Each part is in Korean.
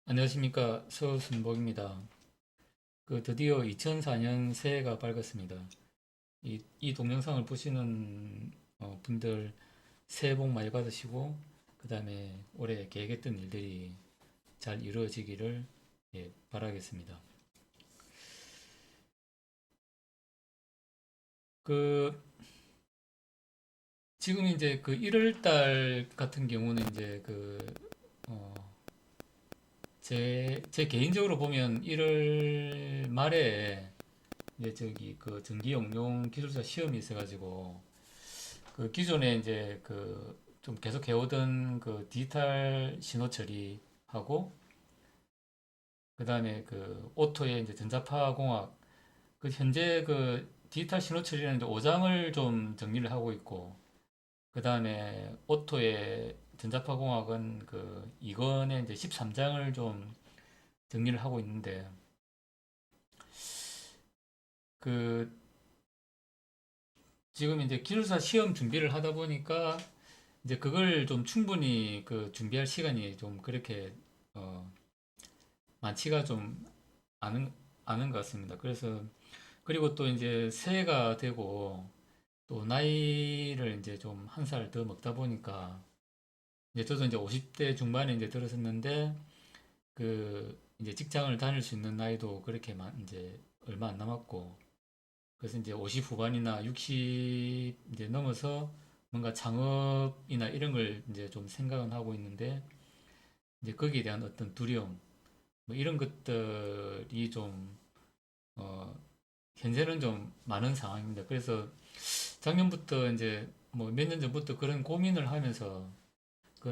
안녕하십니까. 서순복입니다. 드디어 2004년 새해가 밝았습니다. 이 동영상을 보시는 분들 새해 복 많이 받으시고, 그 다음에 올해 계획했던 일들이 잘 이루어지기를 바라겠습니다. 그, 지금 이제 1월 달 같은 경우는 이제 어, 제 개인적으로 보면 1월 말에 이제 전기 응용 기술자 시험이 있어가지고 기존에 이제 좀 계속 해오던 디지털 신호 처리하고 그다음에 오토의 이제 전자파 공학 현재 디지털 신호 처리는 이제 5장을 좀 정리를 하고 있고 그다음에 오토의 전자파 공학은 2권의 이제 13장을 좀 정리를 하고 있는데 그 지금 이제 기술사 시험 준비를 하다 보니까 이제 그걸 좀 충분히 준비할 시간이 좀 그렇게 어, 많지가 좀 않은, 않은 것 같습니다. 그리고 또 이제 새해가 되고, 또 나이를 이제 좀 한 살 더 먹다 보니까, 이제 저도 이제 50대 중반에 이제 들어섰는데, 이제 직장을 다닐 수 있는 나이도 이제 얼마 안 남았고, 그래서 이제 50 후반이나 60 이제 넘어서 뭔가 창업이나 이런 걸 이제 좀 생각은 하고 있는데, 이제 거기에 대한 어떤 두려움, 뭐 이런 것들이 어, 현재는 좀 많은 상황입니다. 그래서 작년부터 이제 뭐 몇 년 전부터 그런 고민을 하면서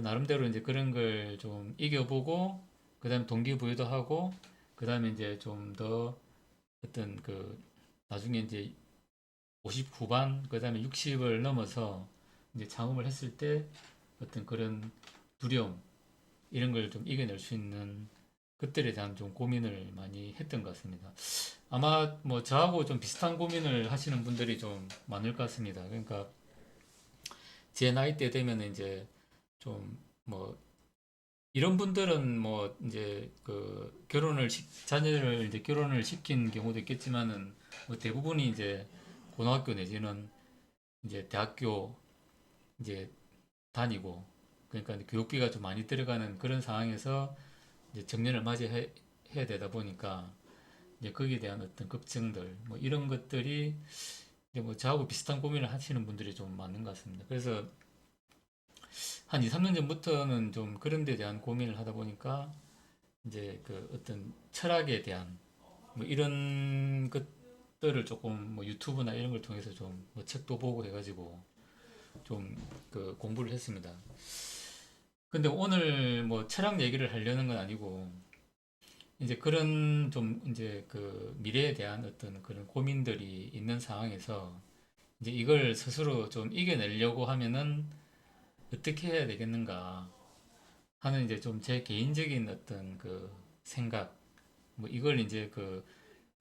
나름대로 이제 그런 걸 좀 이겨보고 그다음에 동기부여도 하고 그다음에 이제 좀 더 어떤 나중에 이제 50 후반 그다음에 60을 넘어서 이제 창업을 했을 때 어떤 그런 두려움 이런 걸 좀 이겨낼 수 있는 것들에 대한 좀 고민을 많이 했던 것 같습니다. 아마 뭐 저하고 좀 비슷한 고민을 하시는 분들이 좀 많을 것 같습니다. 그러니까 제 나이 때 되면 이제 좀 뭐 이런 분들은 뭐 이제 자녀를 이제 결혼을 시킨 경우도 있겠지만은 뭐 대부분이 이제 고등학교 내지는 이제 대학교 이제 다니고 그러니까 교육비가 좀 많이 들어가는 그런 상황에서 이제 정년을 해야 되다 보니까 이제 거기에 대한 어떤 걱정들 뭐 이런 것들이 이제 뭐 저하고 비슷한 고민을 하시는 분들이 좀 많은 것 같습니다. 그래서 한 2, 3년 전부터는 좀 그런 데 대한 고민을 하다 보니까 이제 어떤 철학에 대한 뭐 이런 것들을 조금 뭐 유튜브나 이런 걸 통해서 좀 뭐 책도 보고 해가지고 좀 공부를 했습니다. 근데 오늘 뭐 철학 얘기를 하려는 건 아니고 이제 그런 좀 이제 미래에 대한 어떤 그런 고민들이 있는 상황에서 이제 이걸 스스로 좀 이겨내려고 하면은 어떻게 해야 되겠는가 하는 이제 좀 제 개인적인 어떤 생각 뭐 이걸 이제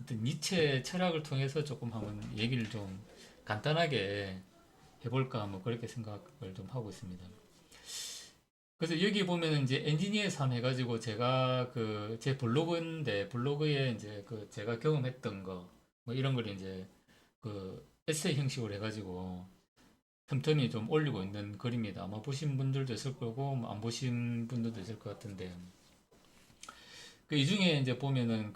어떤 니체 철학을 통해서 조금 한번 얘기를 좀 간단하게 해볼까 뭐 그렇게 생각을 좀 하고 있습니다. 그래서 여기 보면 이제 엔지니어의 삶 해가지고 제가 제 블로그인데 블로그에 이제 제가 경험했던 거 뭐 이런 걸 이제 에세이 형식으로 해가지고 틈틈이 좀 올리고 있는 글입니다. 아마 보신 분들도 있을 거고 뭐안 보신 분들도 있을 것 같은데 이 중에 이제 보면은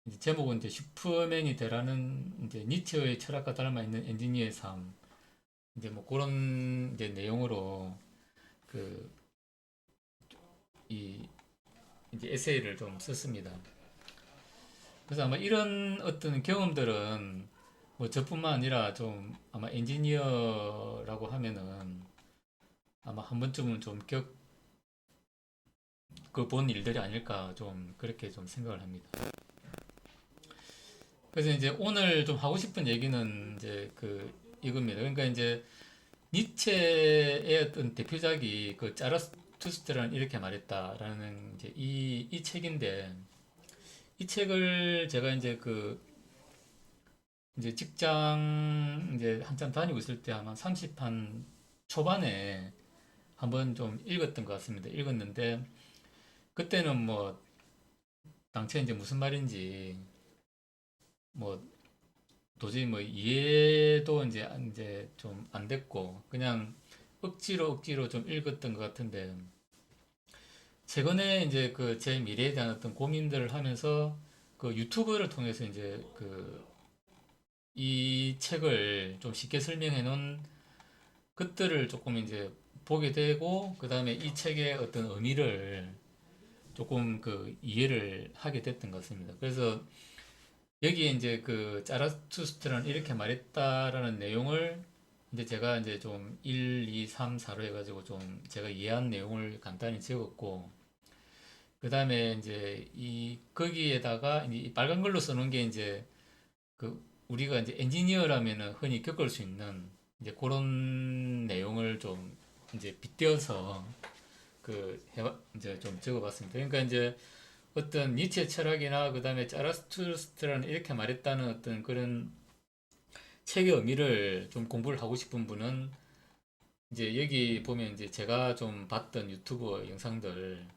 이제 제목은 이제 슈퍼맨이 되라는 이제 니체의 철학과 닮아 있는 엔지니어의 삶 이제 뭐 그런 이제 내용으로 그 이 이제 에세이를 좀 썼습니다. 그래서 아마 이런 어떤 경험들은 뭐 저뿐만 아니라 좀 아마 엔지니어라고 하면은 아마 한 번쯤은 좀 겪어본 일들이 아닐까 좀 그렇게 좀 생각을 합니다. 그래서 이제 오늘 좀 하고 싶은 얘기는 이제 이겁니다. 그러니까 이제 니체의 어떤 대표작이 자라투스트라는 이렇게 말했다라는 이제 이 책인데 이 책을 제가 이제 이제 직장 이제 한참 다니고 있을 때 아마 30한 초반에 한번 좀 읽었던 것 같습니다. 읽었는데 그때는 뭐 당최 이제 무슨 말인지 뭐 도저히 뭐 이해도 이제 좀 안 됐고 그냥 억지로 좀 읽었던 것 같은데 최근에 이제 그 제 미래에 대한 어떤 고민들을 하면서 그 유튜브를 통해서 이제 그 이 책을 좀 쉽게 설명해 놓은 것들을 조금 이제 보게 되고 그다음에 이 책의 어떤 의미를 조금 그 이해를 하게 됐던 것 같습니다. 그래서 여기에 이제 그 자라투스트라는 이렇게 말했다라는 내용을 이제 제가 이제 좀 1, 2, 3, 4로 해가지고 좀 제가 이해한 내용을 간단히 적었고 그 다음에 이제 이 거기에다가 이 빨간 글로 써놓은 게 이제 그 우리가 이제 엔지니어라면은 흔히 겪을 수 있는 이제 그런 내용을 좀 이제 빗대어서 그 이제 좀 적어봤습니다. 그러니까 이제 어떤 니체 철학이나 그다음에 자라투스트라는 이렇게 말했다는 어떤 그런 책의 의미를 좀 공부를 하고 싶은 분은 이제 여기 보면 이제 제가 좀 봤던 유튜브 영상들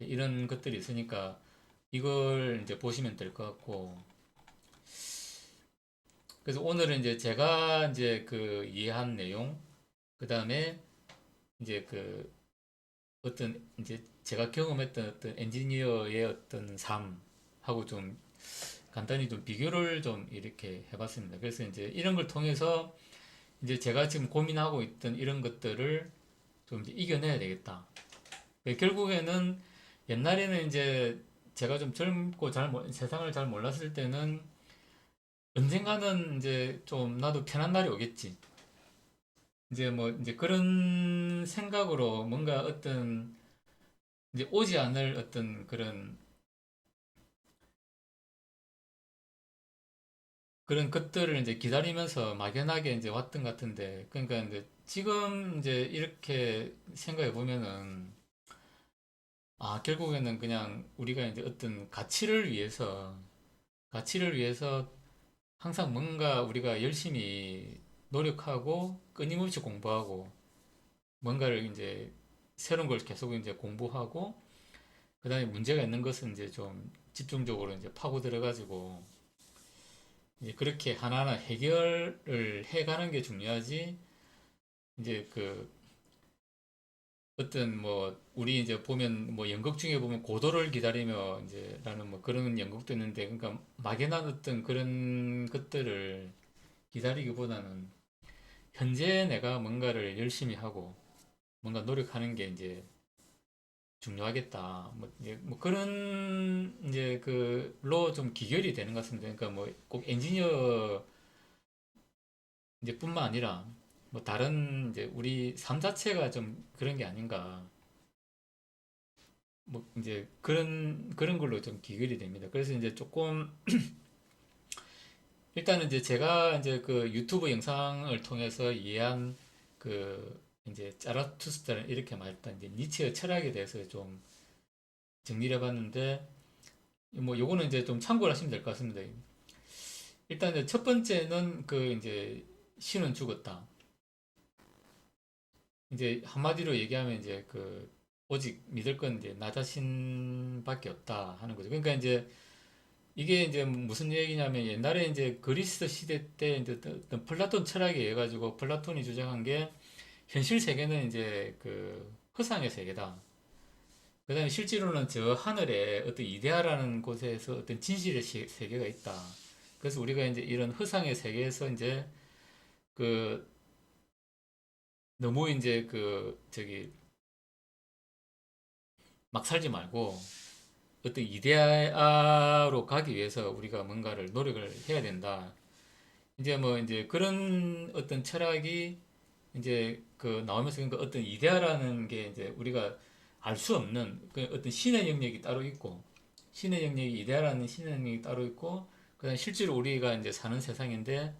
이런 것들이 있으니까 이걸 이제 보시면 될 것 같고 그래서 오늘은 이제 제가 이제 그 이해한 내용 그다음에 이제 그 어떤 이제 제가 경험했던 어떤 엔지니어의 어떤 삶하고 좀 간단히 좀 비교를 좀 이렇게 해봤습니다. 그래서 이제 이런 걸 통해서 이제 제가 지금 고민하고 있던 이런 것들을 좀 이제 이겨내야 되겠다. 결국에는 옛날에는 이제 제가 좀 젊고 세상을 잘 몰랐을 때는 언젠가는 이제 좀 나도 편한 날이 오겠지. 이제 뭐 이제 그런 생각으로 뭔가 어떤 이제 오지 않을 어떤 그런 것들을 이제 기다리면서 막연하게 이제 왔던 것 같은데, 그러니까 이제 지금 이제 이렇게 생각해 보면은, 결국에는 그냥 우리가 이제 어떤 가치를 위해서 항상 뭔가 우리가 열심히 노력하고 끊임없이 공부하고, 뭔가를 이제 새로운 걸 계속 이제 공부하고, 그 다음에 문제가 있는 것은 이제 좀 집중적으로 이제 파고 들어가지고, 이제 그렇게 하나하나 해결을 해가는 게 중요하지. 이제 그 어떤 뭐 우리 이제 보면 뭐 연극 중에 보면 고도를 기다리며 이제 라는 뭐 그런 연극도 있는데 그러니까 막연한 어떤 그런 것들을 기다리기보다는 현재 내가 뭔가를 열심히 하고 뭔가 노력하는 게 이제 중요하겠다. 뭐 그런 이제 그로 좀 기결이 되는 것 같습니다. 그러니까 뭐 꼭 엔지니어 이제 뿐만 아니라 뭐 다른 이제 우리 삶 자체가 좀 그런 게 아닌가. 뭐 이제 그런 걸로 좀 기결이 됩니다. 그래서 이제 조금 일단은 이제 제가 이제 그 유튜브 영상을 통해서 이해한 그 이제 자라투스트라는 이렇게 말했던 이제 니체의 철학에 대해서 좀 정리를 해봤는데 뭐 요거는 이제 좀 참고를 하시면 될 것 같습니다. 일단 이제 첫 번째는 그 이제 신은 죽었다. 이제 한마디로 얘기하면 이제 그 오직 믿을 건 이제 나 자신밖에 없다 하는 거죠. 그러니까 이제 이게 이제 무슨 얘기냐면 옛날에 이제 그리스 시대 때 이제 어떤 플라톤 철학에 의해 가지고 플라톤이 주장한 게 현실 세계는 이제 그 허상의 세계다. 그다음에 실제로는 저 하늘에 어떤 이데아라는 곳에서 어떤 진실의 세계가 있다. 그래서 우리가 이제 이런 허상의 세계에서 이제 그 너무 이제 그 저기 막 살지 말고 어떤 이데아로 가기 위해서 우리가 뭔가를 노력을 해야 된다. 이제 뭐 이제 그런 어떤 철학이 이제 그 나오면서 그러니까 어떤 이데아라는 게 이제 우리가 알 수 없는 그 어떤 신의 영역이 따로 있고 신의 영역이 이데아라는 신의 영역이 따로 있고 그다음 실제로 우리가 이제 사는 세상인데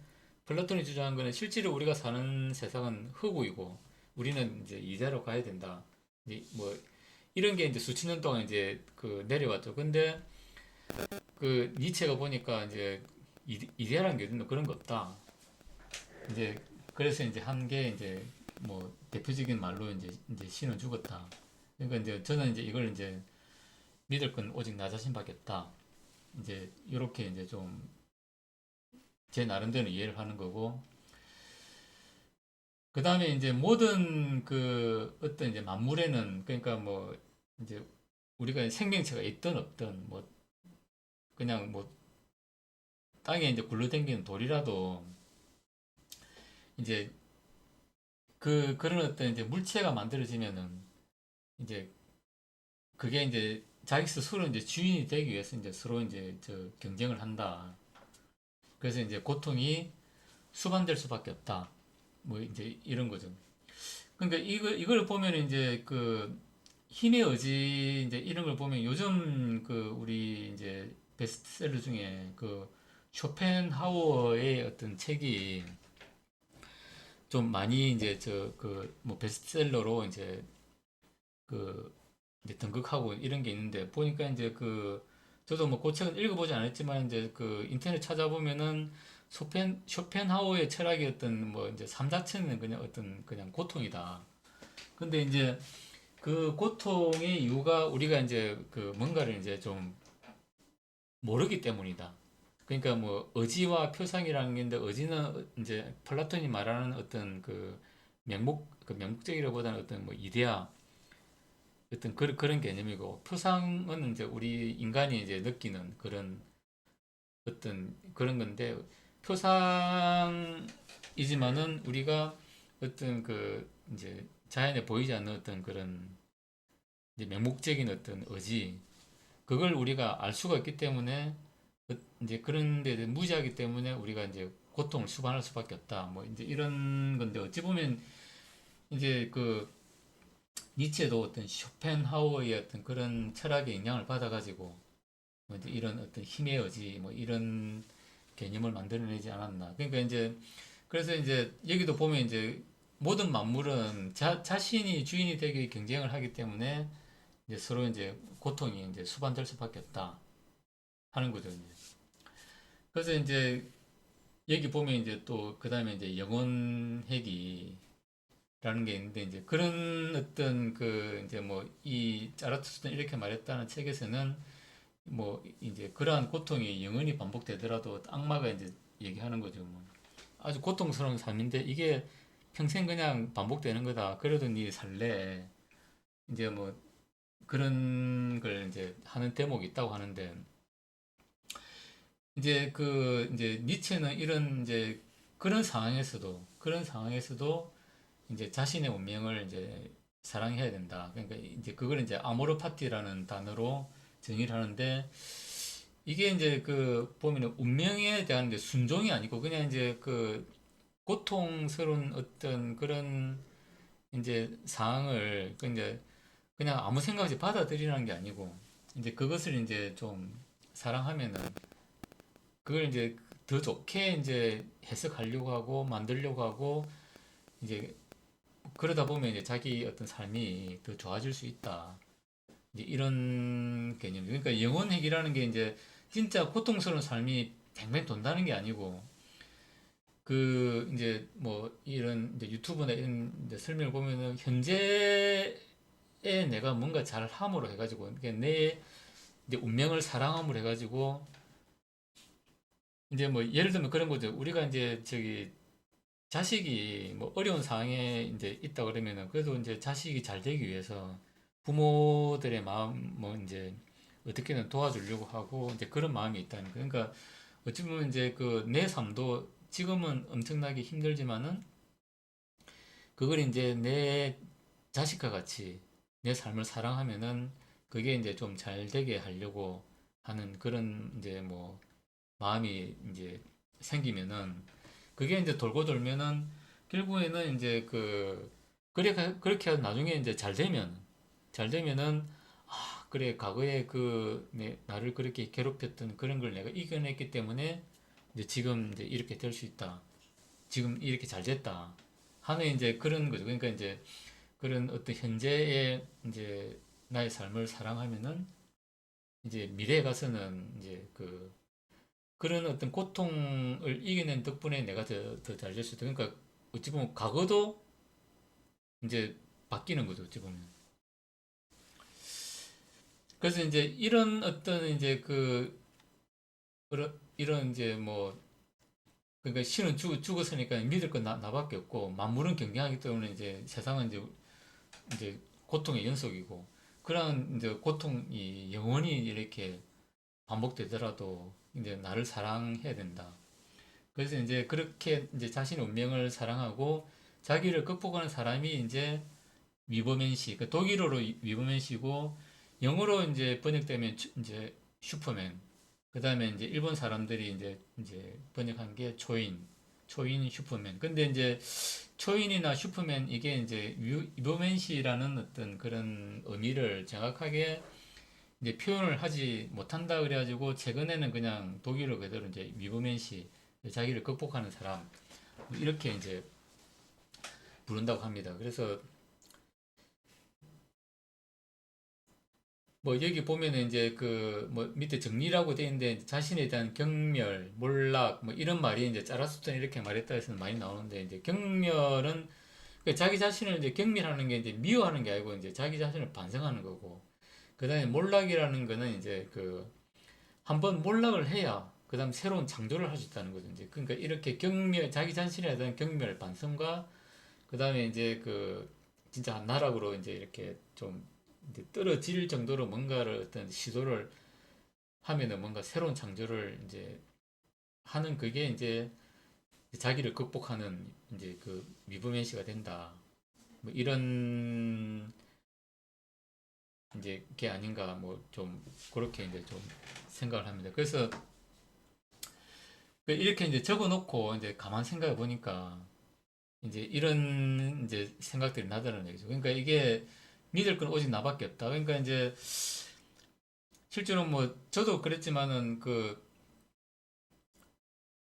플라톤이 주장한 거는 실제로 우리가 사는 세상은 흑우이고 우리는 이제 이데아로 가야 된다. 이제 뭐 이런 게 이제 수천 년 동안 이제 그 내려왔죠. 근데 그 니체가 보니까 이제 이데아라는 게 어딨노 그런 거 없다. 이제 그래서 이제 한 게 이제 뭐 대표적인 말로 이제 신은 죽었다. 그러니까 이제 저는 이제 이걸 이제 믿을 건 오직 나 자신밖에 없다. 이제 이렇게 이제 좀 제 나름대로 이해를 하는 거고, 그 다음에 이제 모든 그 어떤 이제 만물에는, 그러니까 뭐 이제 우리가 생명체가 있든 없든 뭐 그냥 뭐 땅에 이제 굴러다니는 돌이라도 이제 그런 어떤 이제 물체가 만들어지면은 이제 그게 이제 자기 스스로 이제 주인이 되기 위해서 이제 서로 이제 저 경쟁을 한다. 그래서 이제 고통이 수반될 수밖에 없다. 뭐 이제 이런 거죠. 그러니까 이걸 보면 이제 그 힘의 의지 이제 이런 걸 보면 요즘 그 우리 이제 베스트셀러 중에 그 쇼펜하우어의 어떤 책이 좀 많이 이제 저 그 뭐 베스트셀러로 그 이제 등극하고 이런 게 있는데 보니까 이제 그 저도 뭐 그 책은 읽어보지 않았지만 이제 그 인터넷 찾아보면은 쇼펜하우어의 철학이 어떤 뭐 이제 삶 자체는 그냥 어떤 그냥 고통이다. 근데 이제 그 고통의 이유가 우리가 이제 그 뭔가를 이제 좀 모르기 때문이다. 그러니까 뭐 의지와 표상이라는 게 있는데 의지는 이제 플라톤이 말하는 어떤 그 명목적이라보다는 어떤 뭐 이데아 어떤 그런 개념이고 표상은 이제 우리 인간이 이제 느끼는 그런 어떤 그런 건데 표상이지만은 우리가 어떤 그 이제 자연에 보이지 않는 어떤 그런 이제 맹목적인 어떤 의지 그걸 우리가 알 수가 있기 때문에 이제 그런 데 무지하기 때문에 우리가 이제 고통을 수반할 수밖에 없다. 뭐 이제 이런 건데 어찌 보면 이제 그 니체도 어떤 쇼펜하우어의 어떤 그런 철학의 영향을 받아가지고 뭐 이제 이런 어떤 힘의 의지 뭐 이런 개념을 만들어내지 않았나. 그러니까 이제 그래서 이제 여기도 보면 이제 모든 만물은 자신이 주인이 되기 경쟁을 하기 때문에 이제 서로 이제 고통이 이제 수반될 수밖에 없다 하는 거죠. 이제. 그래서 이제 여기 보면 이제 또 그다음에 이제 영혼 회귀라는 게 있는데 이제 그런 어떤 그 이제 뭐 이 자라투스트는 이렇게 말했다는 책에서는 뭐 이제 그러한 고통이 영원히 반복되더라도 악마가 이제 얘기하는 거죠. 뭐 아주 고통스러운 삶인데 이게 평생 그냥 반복되는 거다. 그래도 네 살래. 이제 뭐 그런 걸 이제 하는 대목이 있다고 하는데 이제 그 이제 니체는 이런 이제 그런 상황에서도 이제 자신의 운명을 이제 사랑해야 된다. 그러니까 이제 그걸 이제 아모르 파티라는 단어로 정의를 하는데 이게 이제 그 보면은 운명에 대한 게 순종이 아니고 그냥 이제 그 고통스러운 어떤 그런 이제 상황을 그 이제 그냥 아무 생각 없이 받아들이라는 게 아니고 이제 그것을 이제 좀 사랑하면은 그걸 이제 더 좋게 이제 해석하려고 하고 만들려고 하고 이제 그러다 보면 이제 자기 어떤 삶이 더 좋아질 수 있다. 이제 이런 개념. 그러니까 영혼핵이라는 게 이제 진짜 고통스러운 삶이 뱅뱅 돈다는 게 아니고 그 이제 뭐 이런 이제 유튜브나 이런 이제 설명을 보면은 현재에 내가 뭔가 잘 함으로 해가지고 이게 내 이제 운명을 사랑함으로 해가지고 이제 뭐 예를 들면 그런 거죠. 우리가 이제 저기 자식이 뭐 어려운 상황에 이제 있다 그러면은 그래도 이제 자식이 잘 되기 위해서 부모들의 마음 뭐 이제 어떻게든 도와주려고 하고 이제 그런 마음이 있다는 거. 그러니까 어찌 보면 이제 그 내 삶도 지금은 엄청나게 힘들지만은 그걸 이제 내 자식과 같이 내 삶을 사랑하면은 그게 이제 좀 잘 되게 하려고 하는 그런 이제 뭐 마음이 이제 생기면은 그게 이제 돌고 돌면은 결국에는 이제 그렇게 해서 나중에 이제 잘 되면은 그래 과거에 나를 그렇게 괴롭혔던 그런 걸 내가 이겨냈기 때문에 이제 지금 이제 이렇게 될 수 있다. 지금 이렇게 잘 됐다. 하는 이제 그런 거죠. 그러니까 이제 그런 어떤 현재의 이제 나의 삶을 사랑하면은 이제 미래에 가서는 이제 그런 어떤 고통을 이겨낸 덕분에 내가 더 잘 될 수 있다. 그러니까 어찌 보면 과거도 이제 바뀌는 거죠. 어찌 보면. 그래서 이제 이런 어떤 이제 이런 이제 뭐 그러니까 신은 죽었으니까 믿을 건 나밖에 없고 만물은 경쟁하기 때문에 이제 세상은 이제 고통의 연속이고 그런 이제 고통이 영원히 이렇게 반복되더라도 이제 나를 사랑해야 된다. 그래서 이제 그렇게 이제 자신의 운명을 사랑하고 자기를 극복하는 사람이 이제 위버맨시, 그 독일어로 위버맨시고 영어로 이제 번역되면 이제 슈퍼맨. 그다음에 이제 일본 사람들이 이제 번역한 게 초인 슈퍼맨. 근데 이제 초인이나 슈퍼맨 이게 이제 위버맨시라는 어떤 그런 의미를 정확하게 이제 표현을 하지 못한다 그래가지고 최근에는 그냥 독일어 그대로 이제 위버맨시 자기를 극복하는 사람 뭐 이렇게 이제 부른다고 합니다. 그래서 뭐 여기 보면은 이제 그 뭐 밑에 정리라고 돼 있는데 자신에 대한 경멸, 몰락 뭐 이런 말이 이제 짜라수트는 이렇게 말했다 해서는 많이 나오는데 이제 경멸은 그 자기 자신을 이제 경멸하는 게 이제 미워하는 게 아니고 이제 자기 자신을 반성하는 거고 그다음에 몰락이라는 거는 이제 그 한번 몰락을 해야 그다음 새로운 창조를 할 수 있다는 거죠. 이제 그러니까 이렇게 경멸 자기 자신에 대한 경멸 반성과 그다음에 이제 그 진짜 한 나락으로 이제 이렇게 좀 이제 떨어질 정도로 뭔가를 어떤 시도를 하면은 뭔가 새로운 창조를 이제 하는 그게 이제 자기를 극복하는 이제 그 미브멘시가 된다. 뭐 이런 이제 게 아닌가 뭐 좀 그렇게 이제 좀 생각을 합니다. 그래서 이렇게 이제 적어 놓고 이제 가만 생각해 보니까 이제 이런 이제 생각들이 나더라는 얘기죠. 그러니까 이게 믿을 건 오직 나밖에 없다. 그러니까 이제 실제로 뭐 저도 그랬지만은 그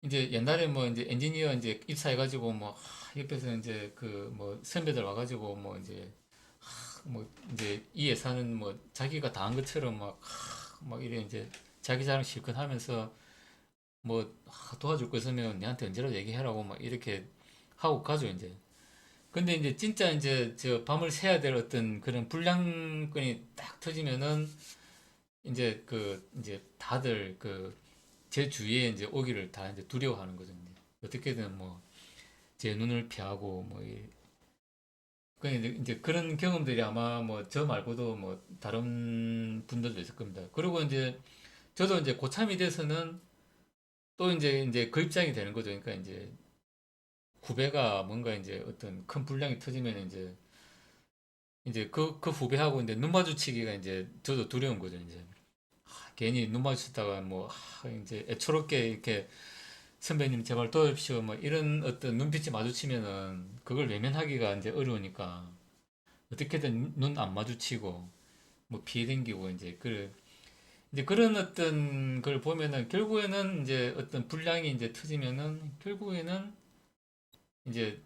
이제 옛날에 뭐 이제 엔지니어 이제 입사해가지고 뭐 옆에서 이제 그 뭐 선배들 와가지고 뭐 이제 뭐 이제 이 회사는 뭐 자기가 다 한 것처럼 막 이래 이제 자기 자랑 실컷 하면서 뭐 도와줄 거 있으면 내한테 언제라도 얘기해라고 막 이렇게 하고 가죠 이제. 근데 이제 진짜 이제 저 밤을 새야 될 어떤 그런 불량건이 딱 터지면은 이제 이제 다들 제 주위에 이제 오기를 다 이제 두려워하는 거죠. 이제. 어떻게든 뭐 제 눈을 피하고 뭐 그러니까 이제 그런 경험들이 아마 뭐 저 말고도 뭐 다른 분들도 있을 겁니다. 그리고 이제 저도 이제 고참이 돼서는 또 이제 그 입장이 되는 거죠. 그러니까 이제 후배가 뭔가 이제 어떤 큰 분량이 터지면 이제 그 후배하고 이제 눈 마주치기가 이제 저도 두려운 거죠. 이제 괜히 눈 마주쳤다가 뭐 이제 애초롭게 이렇게 선배님 제발 도와주십시오 뭐 이런 어떤 눈빛이 마주치면은 그걸 외면하기가 이제 어려우니까 어떻게든 눈 안 마주치고 뭐 피해 댕기고 이제 그런 어떤 걸 보면은 결국에는 이제 어떤 분량이 이제 터지면은 결국에는 이제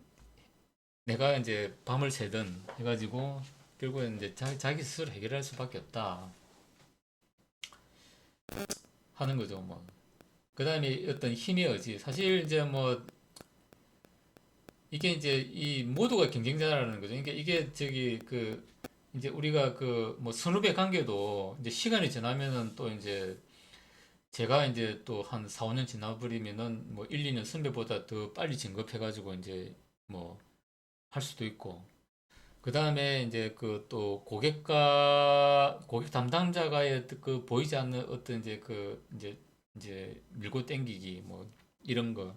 내가 이제 밤을 새든 해가지고 결국에는 이제 자기 스스로 해결할 수밖에 없다 하는 거죠 뭐. 그다음에 어떤 힘의 의지 사실 이제 뭐 이게 이제 이 모두가 경쟁자라는 거죠. 그러니까 이게 저기 이제 우리가 뭐 선후배 관계도 이제 시간이 지나면은 또 이제 제가 이제 또 한 4, 5년 지나버리면은 뭐 1, 2년 선배보다 더 빨리 진급해가지고 이제 뭐 할 수도 있고 그 다음에 이제 또 고객 담당자가의 보이지 않는 어떤 이제 이제 밀고 땡기기 뭐 이런 거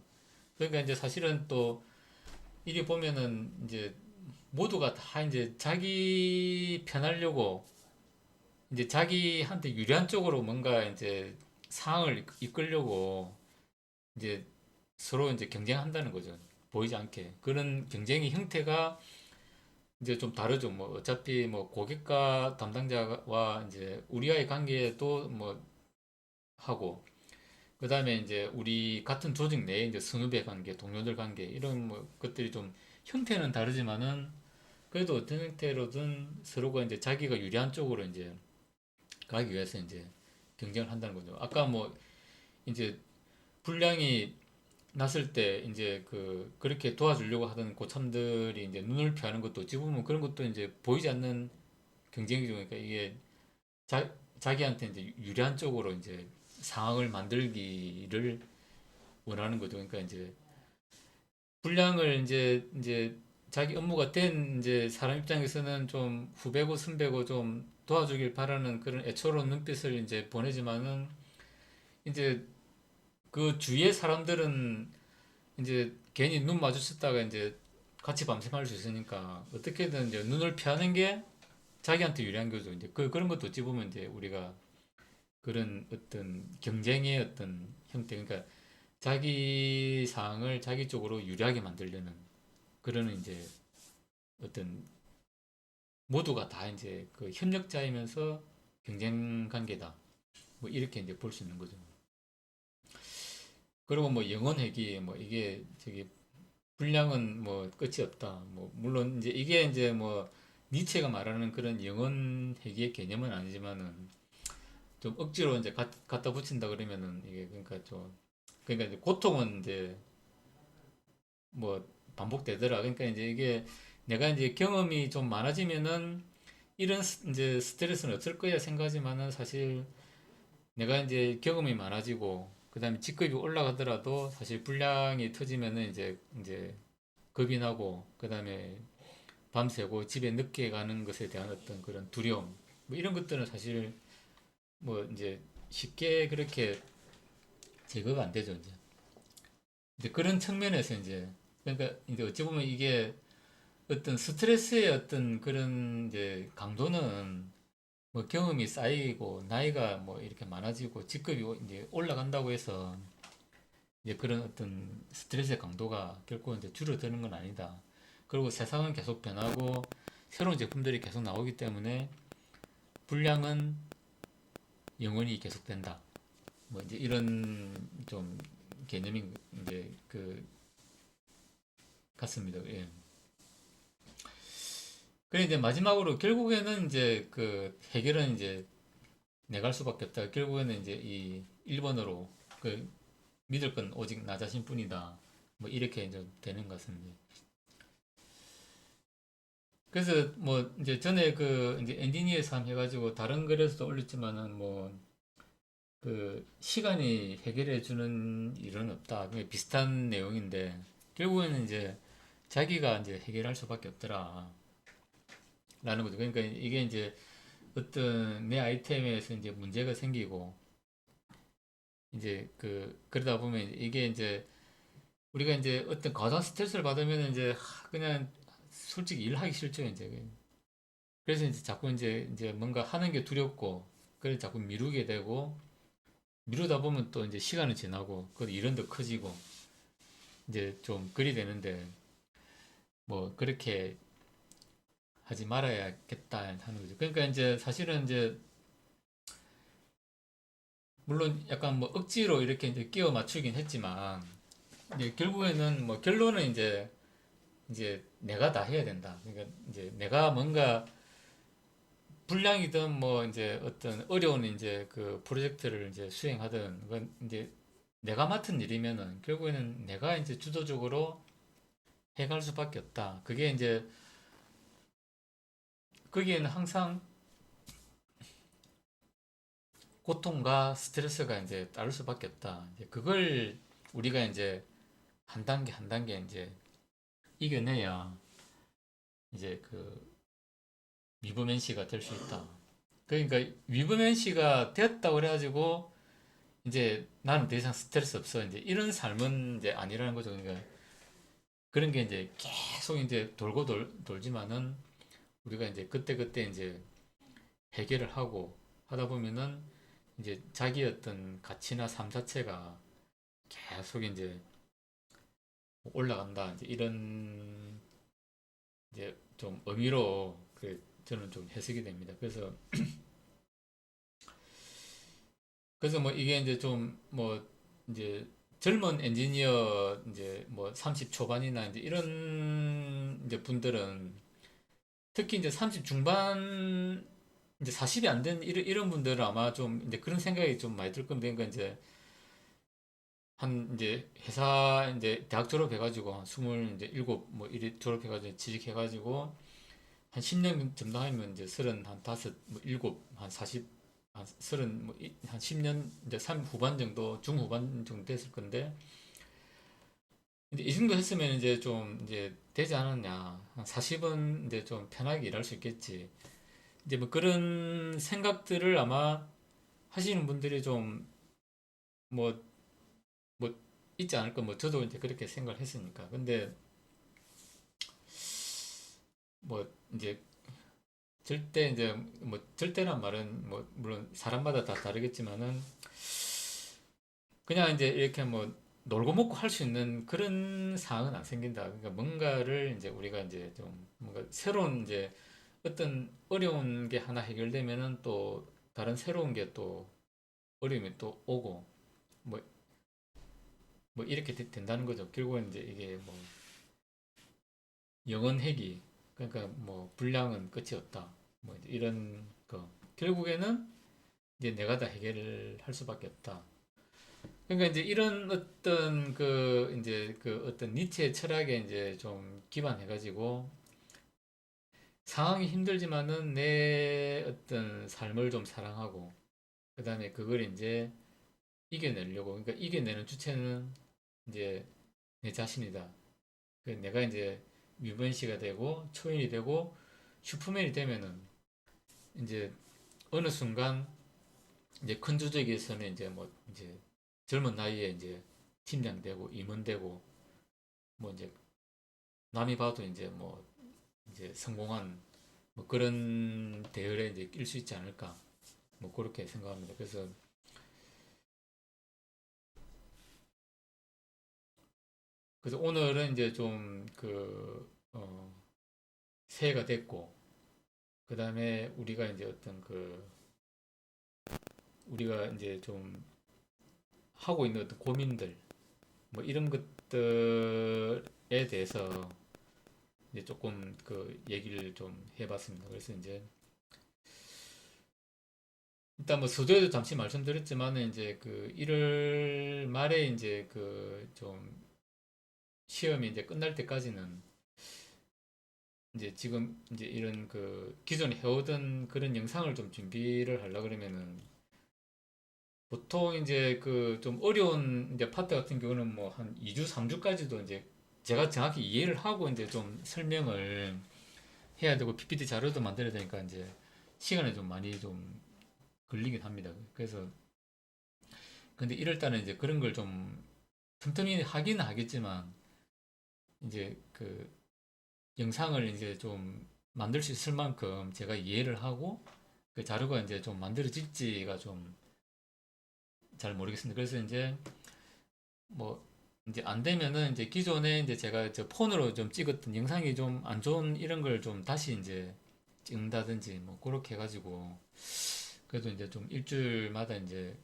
그러니까 이제 사실은 또 이게 보면은 이제 모두가 다 이제 자기 편하려고 이제 자기한테 유리한 쪽으로 뭔가 이제 상황을 이끌려고 이제 서로 이제 경쟁한다는 거죠. 보이지 않게. 그런 경쟁의 형태가 이제 좀 다르죠. 뭐 어차피 뭐 고객과 담당자와 이제 우리와의 관계도 뭐 하고 그다음에 이제 우리 같은 조직 내에 이제 선후배 관계, 동료들 관계 이런 뭐 것들이 좀 형태는 다르지만은 그래도 어떤 형태로든 서로가 이제 자기가 유리한 쪽으로 이제 가기 위해서 이제 경쟁을 한다는 거죠. 아까 뭐 이제 분량이 났을 때 이제 그렇게 도와주려고 하던 고참들이 이제 눈을 피하는 것도 어찌 보면 그런 것도 이제 보이지 않는 경쟁이죠. 그러니까 이게 자기한테 이제 유리한 쪽으로 이제 상황을 만들기를 원하는 거죠. 그러니까 이제 분량을 이제 자기 업무가 된 이제 사람 입장에서는 좀 후배고 선배고 좀 도와주길 바라는 그런 애처로운 눈빛을 이제 보내지만은 이제 그 주위의 사람들은 이제 괜히 눈 마주쳤다가 이제 같이 밤샘할 수 있으니까 어떻게든 이제 눈을 피하는 게 자기한테 유리한 거죠. 이제 그런 것도 어찌 보면 이제 우리가 그런 어떤 경쟁의 어떤 형태, 그러니까 자기 상황을 자기 쪽으로 유리하게 만들려는 그런 이제 어떤 모두가 다 이제 그 협력자이면서 경쟁 관계다. 뭐 이렇게 이제 볼 수 있는 거죠. 그리고 뭐 영원 회귀 뭐 이게 저기 분량은 뭐 끝이 없다. 뭐 물론 이제 이게 이제 뭐 니체가 말하는 그런 영원 회귀의 개념은 아니지만은 좀 억지로 이제 갖다 붙인다 그러면은 이게 그러니까 좀 그러니까 이제 고통은 이제 뭐 반복되더라. 그러니까 이제 이게 내가 이제 경험이 좀 많아지면은 이런 이제 스트레스는 없을 거야 생각하지만은 사실 내가 이제 경험이 많아지고 그다음에 직급이 올라가더라도 사실 불량이 터지면은 이제 겁이 나고 그다음에 밤새고 집에 늦게 가는 것에 대한 어떤 그런 두려움 뭐 이런 것들은 사실 뭐 이제 쉽게 그렇게 제거가 안 되죠 이제. 이제 그런 측면에서 이제 그러니까 이제 어찌 보면 이게 어떤 스트레스의 어떤 그런 이제 강도는 뭐 경험이 쌓이고 나이가 뭐 이렇게 많아지고 직급이 이제 올라간다고 해서 이제 그런 어떤 스트레스의 강도가 결코 이제 줄어드는 건 아니다. 그리고 세상은 계속 변하고 새로운 제품들이 계속 나오기 때문에 불량은 영원히 계속된다. 뭐 이제 이런 좀 개념이 이제 그 같습니다. 예. 그래 이제 마지막으로 결국에는 이제 그 해결은 이제 내갈 수밖에 없다. 결국에는 이제 이 1번으로 그 믿을 건 오직 나 자신뿐이다. 뭐 이렇게 이제 되는 것 같습니다. 그래서 뭐 이제 전에 그 이제 엔지니어 삶 해가지고 다른 글에서도 올렸지만은 뭐 그 시간이 해결해 주는 일은 없다. 그게 비슷한 내용인데 결국에는 이제 자기가 이제 해결할 수밖에 없더라. 라는 거죠. 그러니까 이게 이제 어떤 내 아이템에서 이제 문제가 생기고 이제 그러다 보면 이게 이제 우리가 이제 어떤 과도한 스트레스를 받으면 이제 그냥 솔직히 일하기 싫죠 이제. 그래서 이제 자꾸 이제 뭔가 하는 게 두렵고 그래서 자꾸 미루게 되고 미루다 보면 또 이제 시간이 지나고 그 일은 더 커지고 이제 좀 그리 되는데 뭐 그렇게 하지 말아야겠다 하는 거죠. 그러니까 이제 사실은 이제 물론 약간 뭐 억지로 이렇게 이제 끼워 맞추긴 했지만 이제 결국에는 뭐 결론은 이제 내가 다 해야 된다. 그러니까 이제 내가 뭔가 불량이든 뭐 이제 어떤 어려운 이제 그 프로젝트를 이제 수행하든 그건 이제 내가 맡은 일이면은 결국에는 내가 이제 주도적으로 해갈 수밖에 없다. 그게 이제 거기에는 항상 고통과 스트레스가 이제 따를 수밖에 없다. 이제 그걸 우리가 이제 한 단계 한 단계 이제 이겨내야 이제 그 위브맨 씨가 될 수 있다. 그러니까 위브맨 씨가 되었다고 그래가지고 이제 나는 더 이상 스트레스 없어. 이제 이런 삶은 이제 아니라는 거죠. 그러니까 그런 게 이제 계속 이제 돌고 돌지만은 우리가 이제 그때그때 이제 해결을 하고 하다 보면은 이제 자기 어떤 가치나 삶 자체가 계속 이제 올라간다. 이제 이런 이제 좀 의미로 저는 좀 해석이 됩니다. 그래서 뭐 이게 이제 좀 뭐 이제 젊은 엔지니어 이제 뭐 30 초반이나 이제 이런 이제 분들은 특히 이제 30 중반 이제 40이 안 된 이런 분들은 아마 좀 이제 그런 생각이 좀 많이 들 겁니다. 그러니까 이제 한 이제 회사 이제 대학 졸업해가지고 한 스물 이제 일곱 뭐 이리 졸업해가지고 취직해가지고 한 10년 정도 하면 이제 서른 한 다섯 뭐 일곱 한 40 한 서른 뭐한 10년 이제 3 후반 정도 중후반 정도 됐을 건데 이제 이 정도 했으면 이제 좀 이제 되지 않았냐 한 40은 이제 좀 편하게 일할 수 있겠지 이제 뭐 그런 생각들을 아마 하시는 분들이 좀 뭐 뭐 있지 않을까 뭐 저도 이제 그렇게 생각을 했으니까 근데 뭐 이제 절대 이제 뭐 절대란 말은 뭐 물론 사람마다 다 다르겠지만은 그냥 이제 이렇게 뭐 놀고 먹고 할 수 있는 그런 상황은 안 생긴다. 그러니까 뭔가를 이제 우리가 이제 좀 뭔가 새로운 이제 어떤 어려운 게 하나 해결되면은 또 다른 새로운 게 또 어려움이 또 오고 뭐, 뭐 이렇게 된다는 거죠. 결국은 이제 이게 뭐 영원회귀 그러니까 뭐 불량은 끝이 없다. 뭐 이제 이런 거 결국에는 이제 내가 다 해결을 할 수밖에 없다. 그러니까 이제 이런 어떤 그 이제 그 어떤 니체의 철학에 이제 좀 기반해가지고 상황이 힘들지만은 내 어떤 삶을 좀 사랑하고 그다음에 그걸 이제 이겨내려고 그러니까 이겨내는 주체는 이제 내 자신이다. 그 내가 이제 뮤번 씨가 되고 초인이 되고 슈퍼맨이 되면은 이제 어느 순간 이제 큰 조직에서는 이제 뭐 이제 젊은 나이에 이제 팀장 되고 임원 되고 뭐 이제 남이 봐도 이제 뭐 이제 성공한 뭐 그런 대열에 이제 낄 수 있지 않을까 뭐 그렇게 생각합니다. 그래서 오늘은 이제 좀 그 새해가 됐고 그 다음에 우리가 이제 어떤 그 우리가 이제 좀 하고 있는 어떤 고민들 뭐 이런 것들에 대해서 이제 조금 그 얘기를 좀 해봤습니다. 그래서 이제 일단 뭐 서두에도 잠시 말씀드렸지만은 이제 그 1월 말에 이제 그 좀 시험이 이제 끝날 때까지는 이제 지금 이제 이런 그 기존에 해오던 그런 영상을 좀 준비를 하려 그러면은 보통 이제 그 좀 어려운 이제 파트 같은 경우는 뭐 한 2주, 3주까지도 이제 제가 정확히 이해를 하고 이제 좀 설명을 해야 되고 PPT 자료도 만들어야 되니까 이제 시간이 좀 많이 좀 걸리긴 합니다. 그래서 근데 이럴 때는 이제 그런 걸 좀 틈틈이 하기는 하겠지만 이제 그 영상을 이제 좀 만들 수 있을 만큼 제가 이해를 하고 그 자료가 이제 좀 만들어질지가 좀 잘 모르겠습니다. 그래서 이제 뭐 이제 안 되면은 이제 기존에 이제 제가 저 폰으로 좀 찍었던 영상이 좀 안 좋은 이런 걸 좀 다시 이제 찍는다든지 뭐 그렇게 해가지고 그래도 이제 좀 일주일마다 이제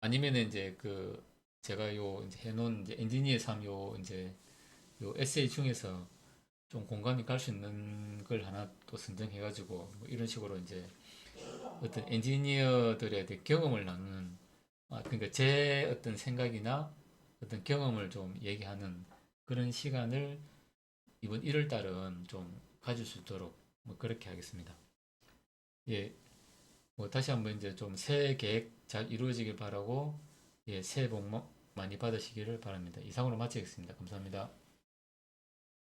아니면은 이제 그 제가 요 이제 해놓은 이제 엔지니어 3 요 이제 요 에세이 중에서 좀 공감이 갈 수 있는 걸 하나 또 선정해가지고 뭐 이런 식으로 이제 어떤 엔지니어들의 어떤 경험을 나누는 그러니까 제 어떤 생각이나 어떤 경험을 좀 얘기하는 그런 시간을 이번 1월 달은 좀 가질 수 있도록 뭐 그렇게 하겠습니다. 예, 뭐 다시 한번 이제 좀 새해 계획 잘 이루어지길 바라고 예, 새해 복 많이 받으시기를 바랍니다. 이상으로 마치겠습니다. 감사합니다.